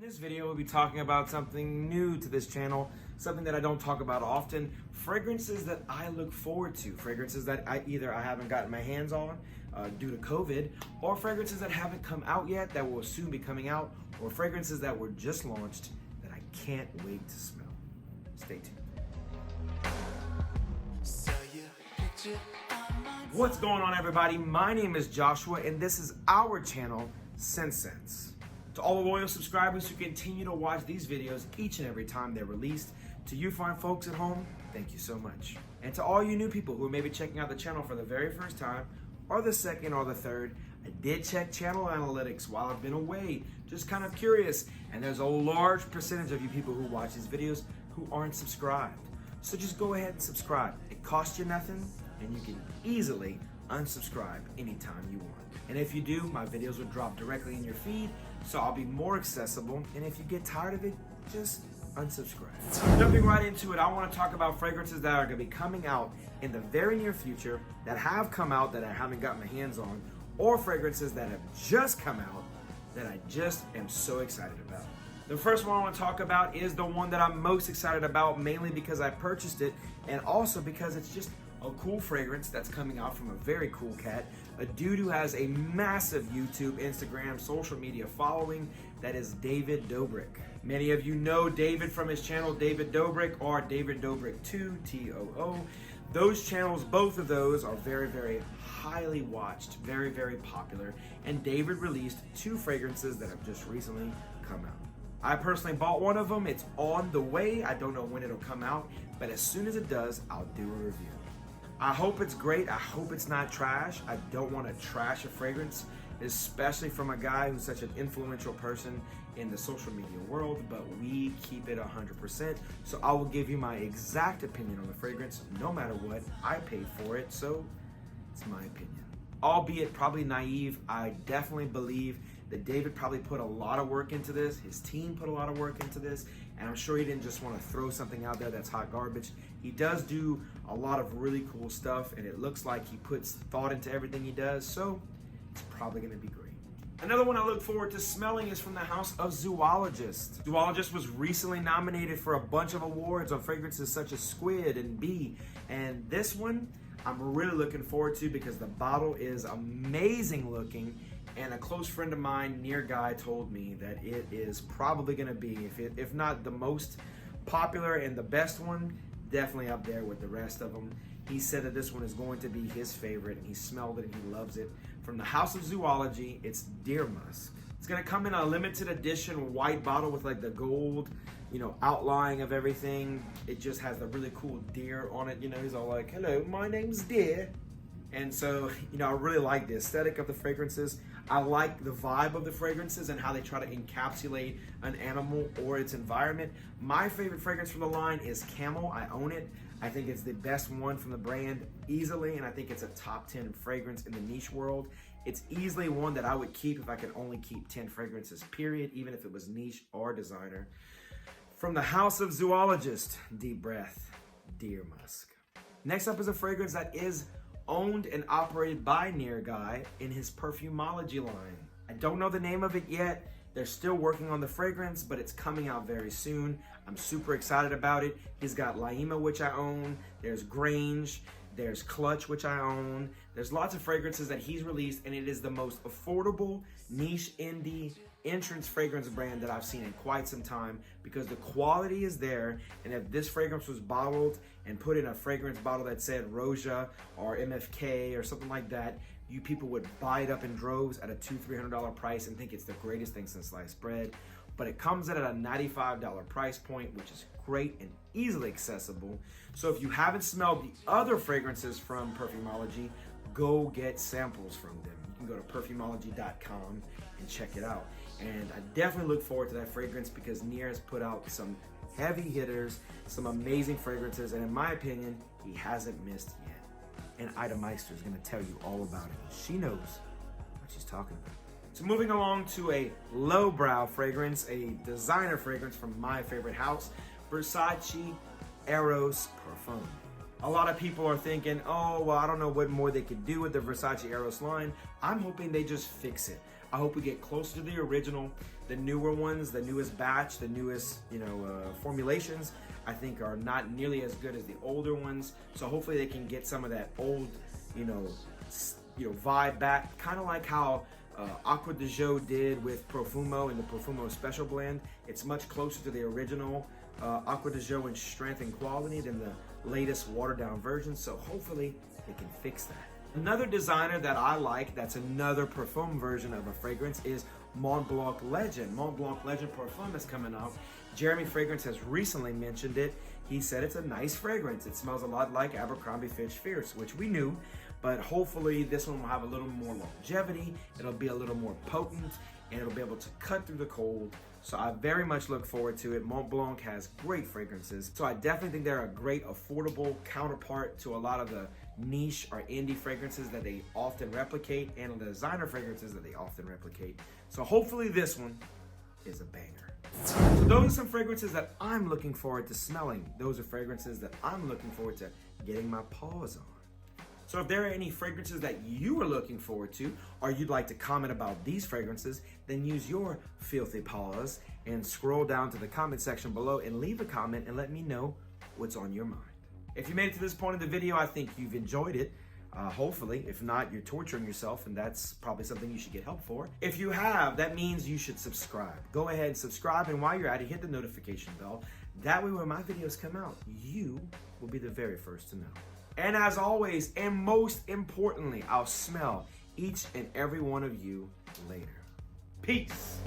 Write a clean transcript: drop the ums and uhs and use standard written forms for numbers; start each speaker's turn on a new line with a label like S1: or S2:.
S1: In this video, we'll be talking about something new to this channel, something that I don't talk about often, fragrances that I look forward to, fragrances that I haven't gotten my hands on due to COVID, or fragrances that haven't come out yet that will soon be coming out, or fragrances that were just launched that I can't wait to smell. Stay tuned. What's going on, everybody? My name is Joshua, and this is our channel, ScentSense. To all the loyal subscribers who continue to watch these videos each and every time they're released, to you fine folks at home, thank you so much. And to all you new people who are maybe checking out the channel for the very first time, or the second or the third, I did check channel analytics while I've been away, just kind of curious, and there's a large percentage of you people who watch these videos who aren't subscribed. So just go ahead and subscribe. It costs you nothing, and you can easily unsubscribe anytime you want. And if you do, my videos will drop directly in your feed, so I'll be more accessible. And if you get tired of it, just unsubscribe. Jumping right into it, I want to talk about fragrances that are going to be coming out in the very near future, that have come out that I haven't got my hands on, or fragrances that have just come out that I just am so excited about. The first one I want to talk about is the one that I'm most excited about, mainly because I purchased it, and also because it's just a cool fragrance that's coming out from a very cool cat, a dude who has a massive YouTube, Instagram, social media following. That is David Dobrik. Many of you know David from his channel David Dobrik, or David Dobrik 2, T-O-O. Those channels, both of those, are very, very highly watched, very, very popular, and David released two fragrances that have just recently come out. I personally bought one of them. It's on the way. I don't know when it'll come out, but as soon as it does, I'll do a review. I hope it's great. I hope it's not trash. I don't want to trash a fragrance, especially from a guy who's such an influential person in the social media world, but we keep it 100%. So I will give you my exact opinion on the fragrance, no matter what. I paid for it, so it's my opinion. Albeit probably naive, I definitely believe that David probably put a lot of work into this. His team put a lot of work into this, and I'm sure he didn't just want to throw something out there that's hot garbage. He does do a lot of really cool stuff, and it looks like he puts thought into everything he does, so it's probably gonna be great. Another one I look forward to smelling is from the house of Zoologist. Zoologist was recently nominated for a bunch of awards on fragrances such as Squid and Bee, and this one I'm really looking forward to because the bottle is amazing looking, and a close friend of mine, near guy, told me that it is probably gonna be, if not the most popular and the best one, definitely up there with the rest of them. He said that this one is going to be his favorite, and he smelled it and he loves it. From the House of Zoology, it's Deer Musk. It's gonna come in a limited edition white bottle with like the gold, outline of everything. It just has the really cool deer on it. He's all like, "Hello, my name's Deer." And so, I really like the aesthetic of the fragrances. I like the vibe of the fragrances and how they try to encapsulate an animal or its environment. My favorite fragrance from the line is Camel. I own it. I think it's the best one from the brand easily, and I think it's a top 10 fragrance in the niche world. It's easily one that I would keep if I could only keep 10 fragrances, period, even if it was niche or designer. From the House of Zoologist, Deep Breath, Deer Musk. Next up is a fragrance that is owned and operated by Near Guy in his Perfumology line. I don't know the name of it yet. They're still working on the fragrance, but it's coming out very soon. I'm super excited about it. He's got Laima, which I own. There's Grange. There's Clutch, which I own. There's lots of fragrances that he's released, and it is the most affordable, niche, indie entrance fragrance brand that I've seen in quite some time, because the quality is there. And if this fragrance was bottled and put in a fragrance bottle that said Roja or MFK or something like that, you people would buy it up in droves at a $200-300 price and think it's the greatest thing since sliced bread. But it comes in at a $95 price point, which is great and easily accessible. So if you haven't smelled the other fragrances from Perfumology, go get samples from them. You can go to perfumology.com and check it out. And I definitely look forward to that fragrance because Near has put out some heavy hitters, some amazing fragrances, and in my opinion, he hasn't missed yet. And Ida Meister is going to tell you all about it. She knows what she's talking about. So moving along to a lowbrow fragrance, a designer fragrance from my favorite house, VERSACE Eros Perfume. A lot of people are thinking, oh, well, I don't know what more they could do with the VERSACE Eros line. I'm hoping they just fix it. I hope we get closer to the original. The newer ones, the newest batch, the newest, formulations, I think are not nearly as good as the older ones. So hopefully they can get some of that old, vibe back, kind of like how Acqua di Gio did with Profumo and the Profumo Special Blend. It's much closer to the original Acqua di Gio in strength and quality than the latest watered down version. So hopefully they can fix that. Another designer that I like, that's another Perfume version of a fragrance, is Mont Blanc Legend. Mont Blanc Legend Perfume is coming out. Jeremy Fragrance has recently mentioned it. He said it's a nice fragrance. It smells a lot like Abercrombie Fitch Fierce, which we knew, but hopefully this one will have a little more longevity. It'll be a little more potent, and it'll be able to cut through the cold. So I very much look forward to it. Mont Blanc has great fragrances. So I definitely think they're a great affordable counterpart to a lot of the niche or indie fragrances that they often replicate and the designer fragrances that they often replicate. So hopefully this one is a banger. So those are some fragrances that I'm looking forward to smelling. Those are fragrances that I'm looking forward to getting my paws on. So if there are any fragrances that you are looking forward to, or you'd like to comment about these fragrances, then use your filthy paws and scroll down to the comment section below and leave a comment and let me know what's on your mind. If you made it to this point in the video, I think you've enjoyed it. Hopefully, if not, you're torturing yourself, and that's probably something you should get help for. If you have, that means you should subscribe. Go ahead and subscribe, and while you're at it, hit the notification bell. That way when my videos come out, you will be the very first to know. And as always, and most importantly, I'll smell each and every one of you later. Peace.